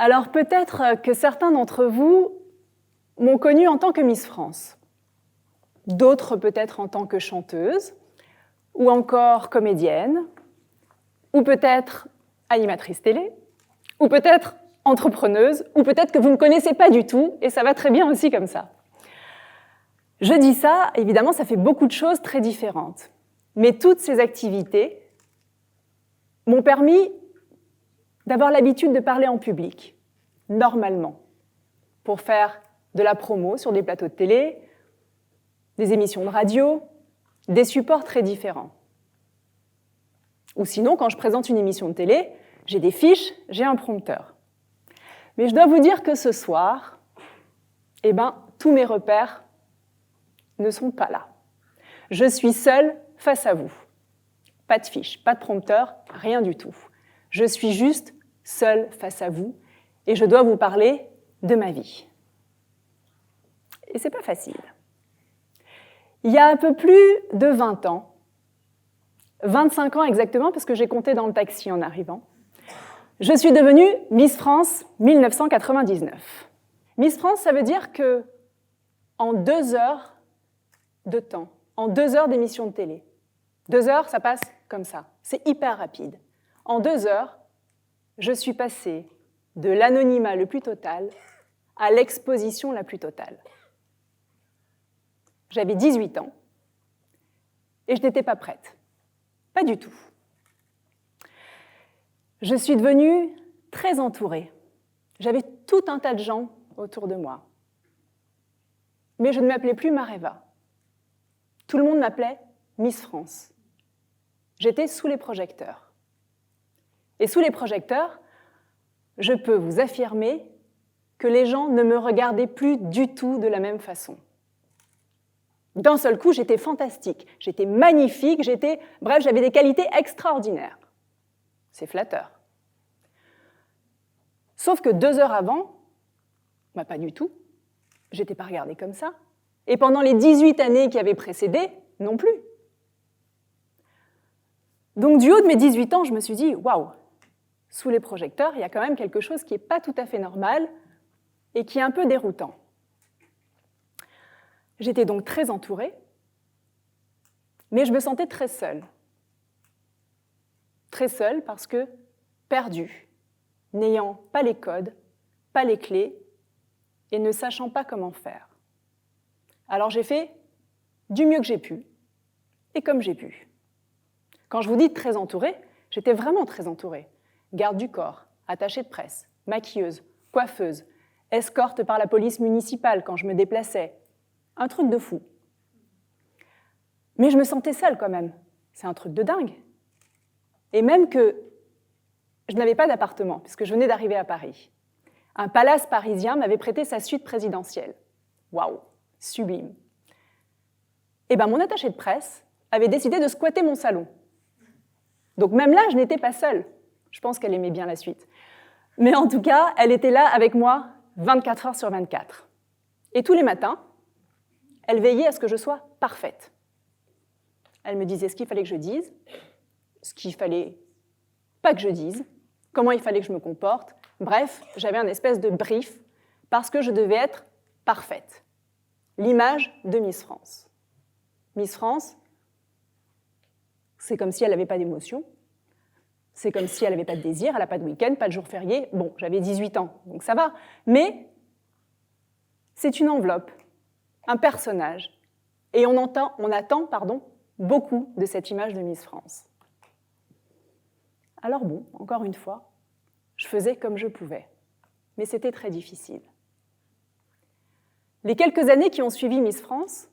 Alors peut-être que certains d'entre vous m'ont connue en tant que Miss France, d'autres peut-être en tant que chanteuse, ou encore comédienne, ou peut-être animatrice télé, ou peut-être entrepreneuse, ou peut-être que vous ne me connaissez pas du tout, et ça va très bien aussi comme ça. Je dis ça, évidemment, ça fait beaucoup de choses très différentes. Mais toutes ces activités m'ont permis d'avoir l'habitude de parler en public, normalement, pour faire de la promo sur des plateaux de télé, des émissions de radio, des supports très différents. Ou sinon, quand je présente une émission de télé, j'ai des fiches, j'ai un prompteur. Mais je dois vous dire que ce soir, tous mes repères ne sont pas là. Je suis seule face à vous. Pas de fiche, pas de prompteur, rien du tout. Je suis juste seule face à vous et je dois vous parler de ma vie. Et c'est pas facile. Il y a un peu plus de 20 ans, 25 ans exactement, parce que j'ai compté dans le taxi en arrivant, je suis devenue Miss France 1999. Miss France, ça veut dire que en 2 heures de temps, en 2 heures d'émission de télé, 2 heures, ça passe comme ça, c'est hyper rapide. En 2 heures, je suis passée de l'anonymat le plus total à l'exposition la plus totale. J'avais 18 ans et je n'étais pas prête. Pas du tout. Je suis devenue très entourée. J'avais tout un tas de gens autour de moi. Mais je ne m'appelais plus Mareva. Tout le monde m'appelait Miss France. J'étais sous les projecteurs. Et sous les projecteurs, je peux vous affirmer que les gens ne me regardaient plus du tout de la même façon. D'un seul coup, j'étais fantastique, j'étais magnifique, j'avais des qualités extraordinaires. C'est flatteur. Sauf que 2 heures avant, pas du tout, j'étais pas regardée comme ça. Et pendant les 18 années qui avaient précédé, non plus. Donc du haut de mes 18 ans, je me suis dit, waouh, sous les projecteurs, il y a quand même quelque chose qui n'est pas tout à fait normal et qui est un peu déroutant. J'étais donc très entourée, mais je me sentais très seule. Très seule parce que perdue, n'ayant pas les codes, pas les clés et ne sachant pas comment faire. Alors j'ai fait du mieux que j'ai pu et comme j'ai pu. Quand je vous dis très entourée, j'étais vraiment très entourée. Garde du corps, attachée de presse, maquilleuse, coiffeuse, escorte par la police municipale quand je me déplaçais. Un truc de fou. Mais je me sentais seule quand même. C'est un truc de dingue. Et même que je n'avais pas d'appartement, puisque je venais d'arriver à Paris. Un palace parisien m'avait prêté sa suite présidentielle. Waouh, sublime. Et mon attaché de presse avait décidé de squatter mon salon. Donc même là, je n'étais pas seule. Je pense qu'elle aimait bien la suite. Mais en tout cas, elle était là avec moi 24 heures sur 24. Et tous les matins, elle veillait à ce que je sois parfaite. Elle me disait ce qu'il fallait que je dise, ce qu'il fallait pas que je dise, comment il fallait que je me comporte. Bref, j'avais un espèce de brief parce que je devais être parfaite. L'image de Miss France. Miss France, c'est comme si elle n'avait pas d'émotion, c'est comme si elle n'avait pas de désir, elle n'a pas de week-end, pas de jour férié. Bon, j'avais 18 ans, donc ça va. Mais c'est une enveloppe, un personnage. Et on attend beaucoup de cette image de Miss France. Alors bon, encore une fois, je faisais comme je pouvais. Mais c'était très difficile. Les quelques années qui ont suivi Miss France,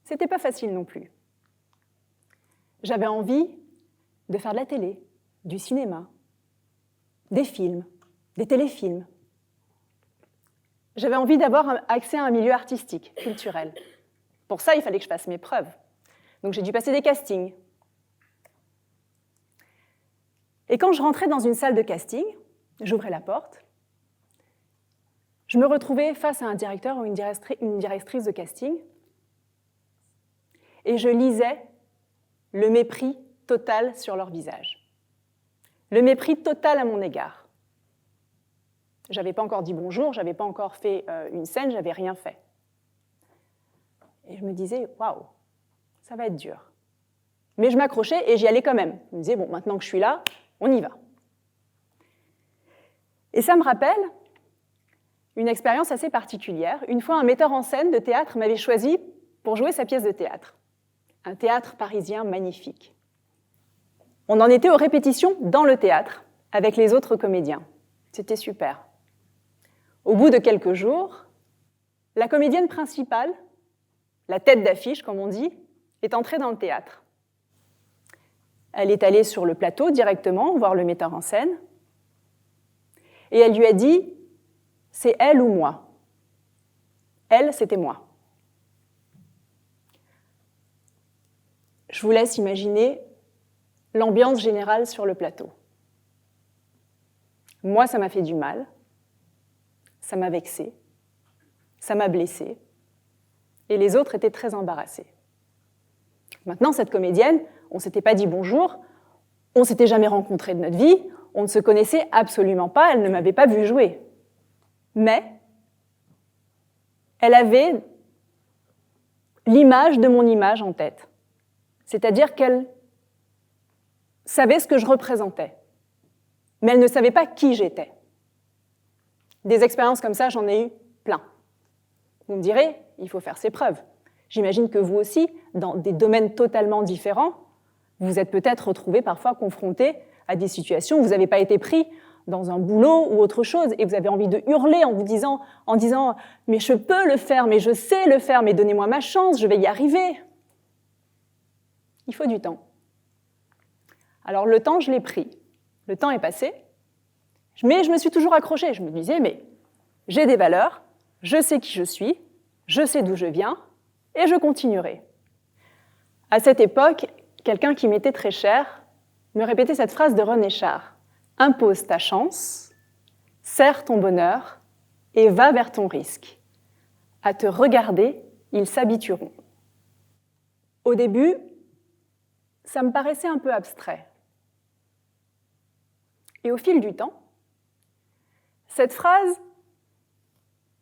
c'était pas facile non plus. J'avais envie de faire de la télé, du cinéma, des films, des téléfilms. J'avais envie d'avoir accès à un milieu artistique, culturel. Pour ça, il fallait que je fasse mes preuves. Donc j'ai dû passer des castings. Et quand je rentrais dans une salle de casting, j'ouvrais la porte, je me retrouvais face à un directeur ou une directrice de casting et je lisais le mépris total sur leur visage. Le mépris total à mon égard. Je n'avais pas encore dit bonjour, je n'avais pas encore fait une scène, je n'avais rien fait. Et je me disais, waouh, ça va être dur. Mais je m'accrochais et j'y allais quand même. Je me disais, bon, maintenant que je suis là, on y va. Et ça me rappelle une expérience assez particulière. Une fois, un metteur en scène de théâtre m'avait choisi pour jouer sa pièce de théâtre. Un théâtre parisien magnifique. On en était aux répétitions dans le théâtre, avec les autres comédiens. C'était super. Au bout de quelques jours, la comédienne principale, la tête d'affiche, comme on dit, est entrée dans le théâtre. Elle est allée sur le plateau directement, voir le metteur en scène, et elle lui a dit « c'est elle ou moi ». Elle, c'était moi. Je vous laisse imaginer l'ambiance générale sur le plateau. Moi, ça m'a fait du mal, ça m'a vexée, ça m'a blessée, et les autres étaient très embarrassés. Maintenant, cette comédienne, on ne s'était pas dit bonjour, on ne s'était jamais rencontrés de notre vie, on ne se connaissait absolument pas, elle ne m'avait pas vu jouer. Mais elle avait l'image de mon image en tête. C'est-à-dire qu'elle savait ce que je représentais, mais elle ne savait pas qui j'étais. Des expériences comme ça, j'en ai eu plein. Vous me direz, il faut faire ses preuves. J'imagine que vous aussi, dans des domaines totalement différents, vous vous êtes peut-être retrouvés parfois confrontés à des situations où vous n'avez pas été pris dans un boulot ou autre chose, et vous avez envie de hurler en disant « mais je peux le faire, mais je sais le faire, mais donnez-moi ma chance, je vais y arriver ». Il faut du temps. Alors le temps, je l'ai pris. Le temps est passé, mais je me suis toujours accrochée. Je me disais « mais j'ai des valeurs, je sais qui je suis, je sais d'où je viens, et je continuerai ». À cette époque, quelqu'un qui m'était très cher me répétait cette phrase de René Char. « Impose ta chance, serre ton bonheur et va vers ton risque. À te regarder, ils s'habitueront. » Au début, ça me paraissait un peu abstrait. Et au fil du temps, cette phrase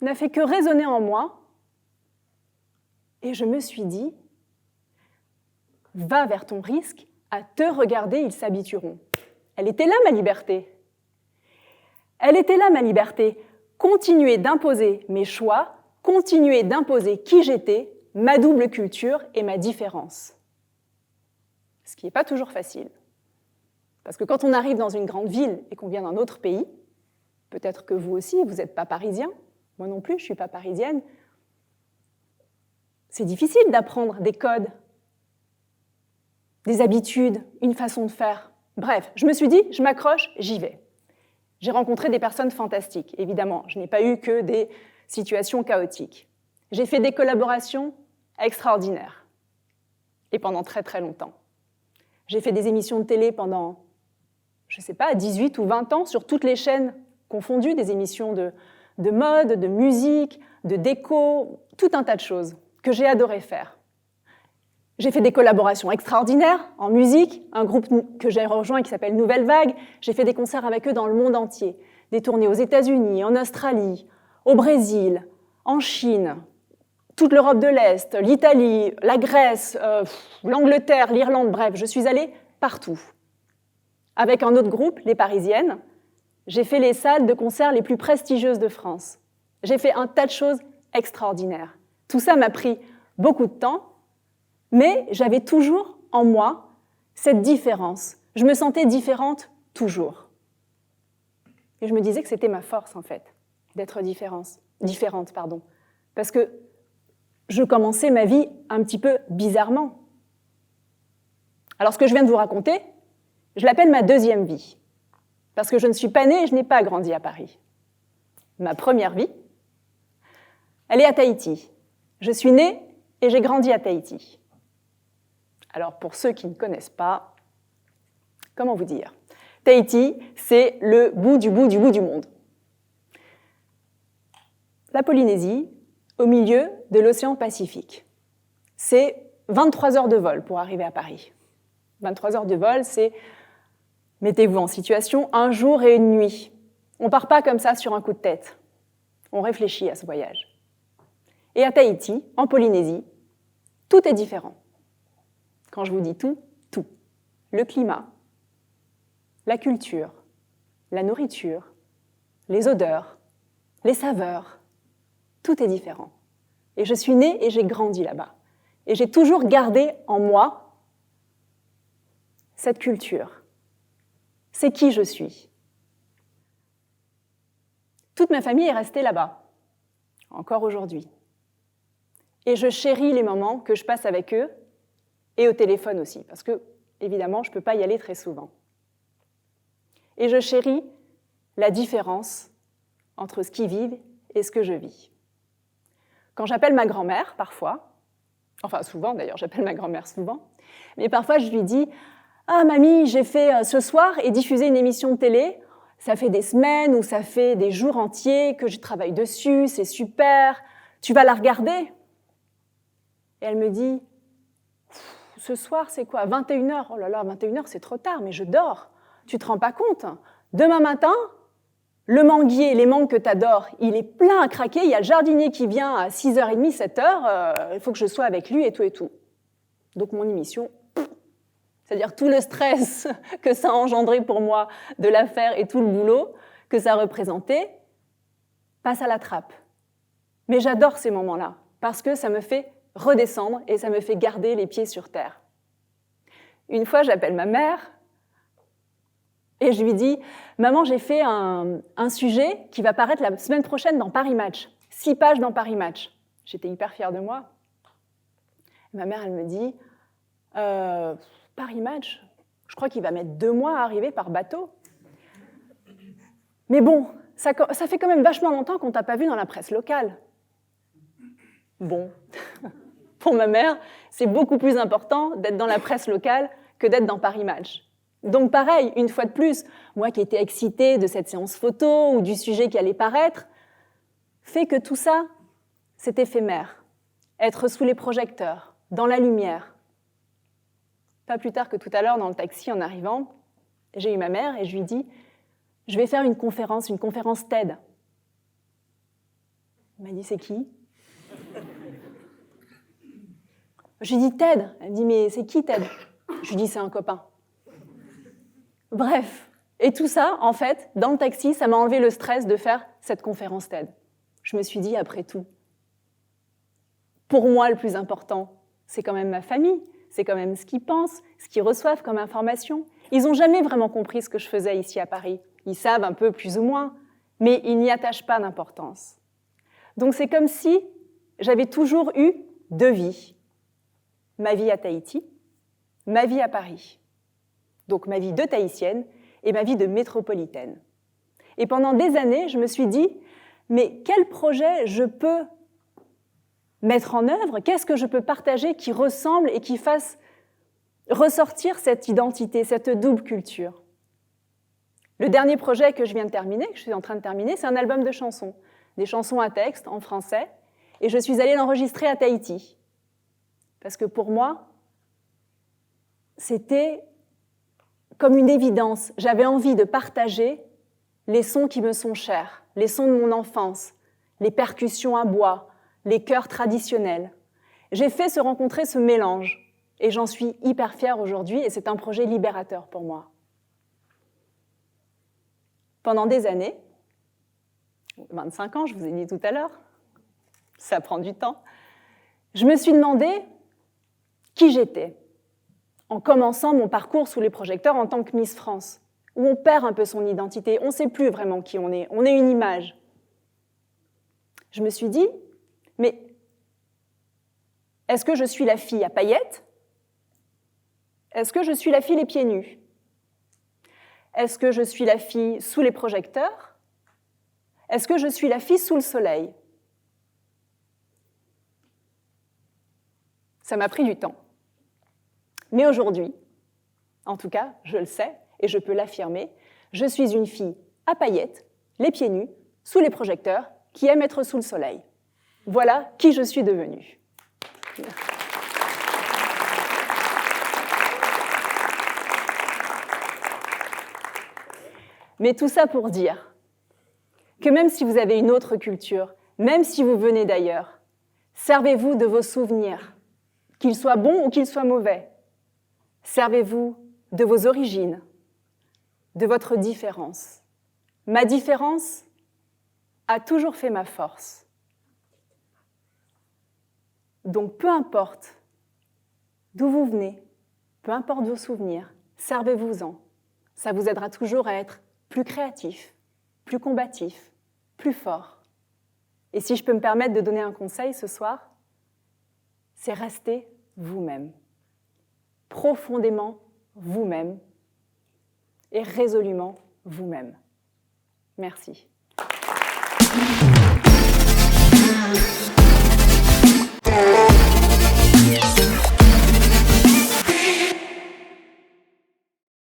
n'a fait que résonner en moi et je me suis dit « Va vers ton risque, à te regarder, ils s'habitueront. » Elle était là, ma liberté. Elle était là, ma liberté. Continuer d'imposer mes choix, continuer d'imposer qui j'étais, ma double culture et ma différence. Ce qui n'est pas toujours facile. Parce que quand on arrive dans une grande ville et qu'on vient d'un autre pays, peut-être que vous aussi, vous n'êtes pas parisien, moi non plus, je ne suis pas parisienne, c'est difficile d'apprendre des codes, des habitudes, une façon de faire. Bref, je me suis dit, je m'accroche, j'y vais. J'ai rencontré des personnes fantastiques, évidemment. Je n'ai pas eu que des situations chaotiques. J'ai fait des collaborations extraordinaires. Et pendant très très longtemps. J'ai fait des émissions de télé pendant, je ne sais pas, 18 ou 20 ans, sur toutes les chaînes confondues, des émissions de mode, de musique, de déco, tout un tas de choses que j'ai adoré faire. J'ai fait des collaborations extraordinaires en musique, un groupe que j'ai rejoint qui s'appelle Nouvelle Vague. J'ai fait des concerts avec eux dans le monde entier, des tournées aux États-Unis, en Australie, au Brésil, en Chine, toute l'Europe de l'Est, l'Italie, la Grèce, l'Angleterre, l'Irlande, bref, je suis allée partout. Avec un autre groupe, les Parisiennes, j'ai fait les salles de concert les plus prestigieuses de France. J'ai fait un tas de choses extraordinaires. Tout ça m'a pris beaucoup de temps, mais j'avais toujours en moi cette différence. Je me sentais différente toujours. Et je me disais que c'était ma force, en fait, d'être différente. Parce que je commençais ma vie un petit peu bizarrement. Alors, ce que je viens de vous raconter, je l'appelle ma deuxième vie. Parce que je ne suis pas née et je n'ai pas grandi à Paris. Ma première vie, elle est à Tahiti. Je suis née et j'ai grandi à Tahiti. Alors, pour ceux qui ne connaissent pas, comment vous dire ? Tahiti, c'est le bout du monde. La Polynésie, au milieu de l'océan Pacifique. C'est 23 heures de vol pour arriver à Paris. 23 heures de vol, c'est, mettez-vous en situation, un jour et une nuit. On ne part pas comme ça sur un coup de tête. On réfléchit à ce voyage. Et à Tahiti, en Polynésie, tout est différent. Quand je vous dis tout, tout. Le climat, la culture, la nourriture, les odeurs, les saveurs, tout est différent. Et je suis née et j'ai grandi là-bas. Et j'ai toujours gardé en moi cette culture. C'est qui je suis. Toute ma famille est restée là-bas, encore aujourd'hui. Et je chéris les moments que je passe avec eux, et au téléphone aussi, parce que, évidemment, je ne peux pas y aller très souvent. Et je chéris la différence entre ce qu'ils vivent et ce que je vis. Quand j'appelle ma grand-mère, parfois, enfin souvent d'ailleurs, j'appelle ma grand-mère souvent, mais parfois je lui dis « Ah mamie, j'ai fait ce soir et diffusé une émission de télé, ça fait des semaines ou ça fait des jours entiers que je travaille dessus, c'est super, tu vas la regarder ?» Et elle me dit « Ce soir, c'est quoi, 21h ? Oh là là, 21h, c'est trop tard, mais je dors. Tu te rends pas compte ? Demain matin, le manguier, les mangues que tu adores, il est plein à craquer, il y a le jardinier qui vient à 6h30, 7h, il faut que je sois avec lui et tout et tout. » Donc mon émission, c'est-à-dire tout le stress que ça a engendré pour moi de la faire et tout le boulot que ça représentait, passe à la trappe. Mais j'adore ces moments-là, parce que ça me fait redescendre et ça me fait garder les pieds sur terre. Une fois, j'appelle ma mère et je lui dis « Maman, j'ai fait un sujet qui va paraître la semaine prochaine dans Paris Match. 6 pages dans Paris Match. » J'étais hyper fière de moi. Ma mère, elle me dit « Paris Match, je crois qu'il va mettre 2 mois à arriver par bateau. » Mais bon, ça fait quand même vachement longtemps qu'on ne t'a pas vu dans la presse locale. Bon, pour ma mère, c'est beaucoup plus important d'être dans la presse locale que d'être dans Paris Match. Donc pareil, une fois de plus, moi qui étais excitée de cette séance photo ou du sujet qui allait paraître, fait que tout ça, c'est éphémère. Être sous les projecteurs, dans la lumière. Pas plus tard que tout à l'heure, dans le taxi, en arrivant, j'ai eu ma mère et je lui dis « Je vais faire une conférence TED. » Elle m'a dit « C'est qui ?» Je lui dis « Ted ». Elle me dit « Mais c'est qui Ted ?» Je lui dis « C'est un copain. » Bref, et tout ça, en fait, dans le taxi, ça m'a enlevé le stress de faire cette conférence TED. Je me suis dit, après tout, pour moi, le plus important, c'est quand même ma famille, c'est quand même ce qu'ils pensent, ce qu'ils reçoivent comme information. Ils n'ont jamais vraiment compris ce que je faisais ici à Paris. Ils savent un peu plus ou moins, mais ils n'y attachent pas d'importance. Donc c'est comme si j'avais toujours eu 2 vies. Ma vie à Tahiti, ma vie à Paris. Donc ma vie de Tahitienne et ma vie de métropolitaine. Et pendant des années, je me suis dit, mais quel projet je peux mettre en œuvre, qu'est-ce que je peux partager qui ressemble et qui fasse ressortir cette identité, cette double culture. Le dernier projet que je viens de terminer, que je suis en train de terminer, c'est un album de chansons, des chansons à texte en français, et je suis allée l'enregistrer à Tahiti. Parce que pour moi, c'était comme une évidence. J'avais envie de partager les sons qui me sont chers, les sons de mon enfance, les percussions à bois, les chœurs traditionnels. J'ai fait se rencontrer ce mélange et j'en suis hyper fière aujourd'hui et c'est un projet libérateur pour moi. Pendant des années, 25 ans, je vous ai dit tout à l'heure, ça prend du temps, je me suis demandé qui j'étais en commençant mon parcours sous les projecteurs en tant que Miss France, où on perd un peu son identité, on ne sait plus vraiment qui on est une image. Je me suis dit, mais est-ce que je suis la fille à paillettes ? Est-ce que je suis la fille les pieds nus ? Est-ce que je suis la fille sous les projecteurs ? Est-ce que je suis la fille sous le soleil ? Ça m'a pris du temps. Mais aujourd'hui, en tout cas, je le sais et je peux l'affirmer, je suis une fille à paillettes, les pieds nus, sous les projecteurs, qui aime être sous le soleil. Voilà qui je suis devenue. Mais tout ça pour dire que même si vous avez une autre culture, même si vous venez d'ailleurs, servez-vous de vos souvenirs, qu'ils soient bons ou qu'ils soient mauvais. Servez-vous de vos origines, de votre différence. Ma différence a toujours fait ma force. Donc peu importe d'où vous venez, peu importe vos souvenirs, servez-vous-en. Ça vous aidera toujours à être plus créatif, plus combatif, plus fort. Et si je peux me permettre de donner un conseil ce soir, c'est rester vous-même, profondément vous-même et résolument vous-même. Merci.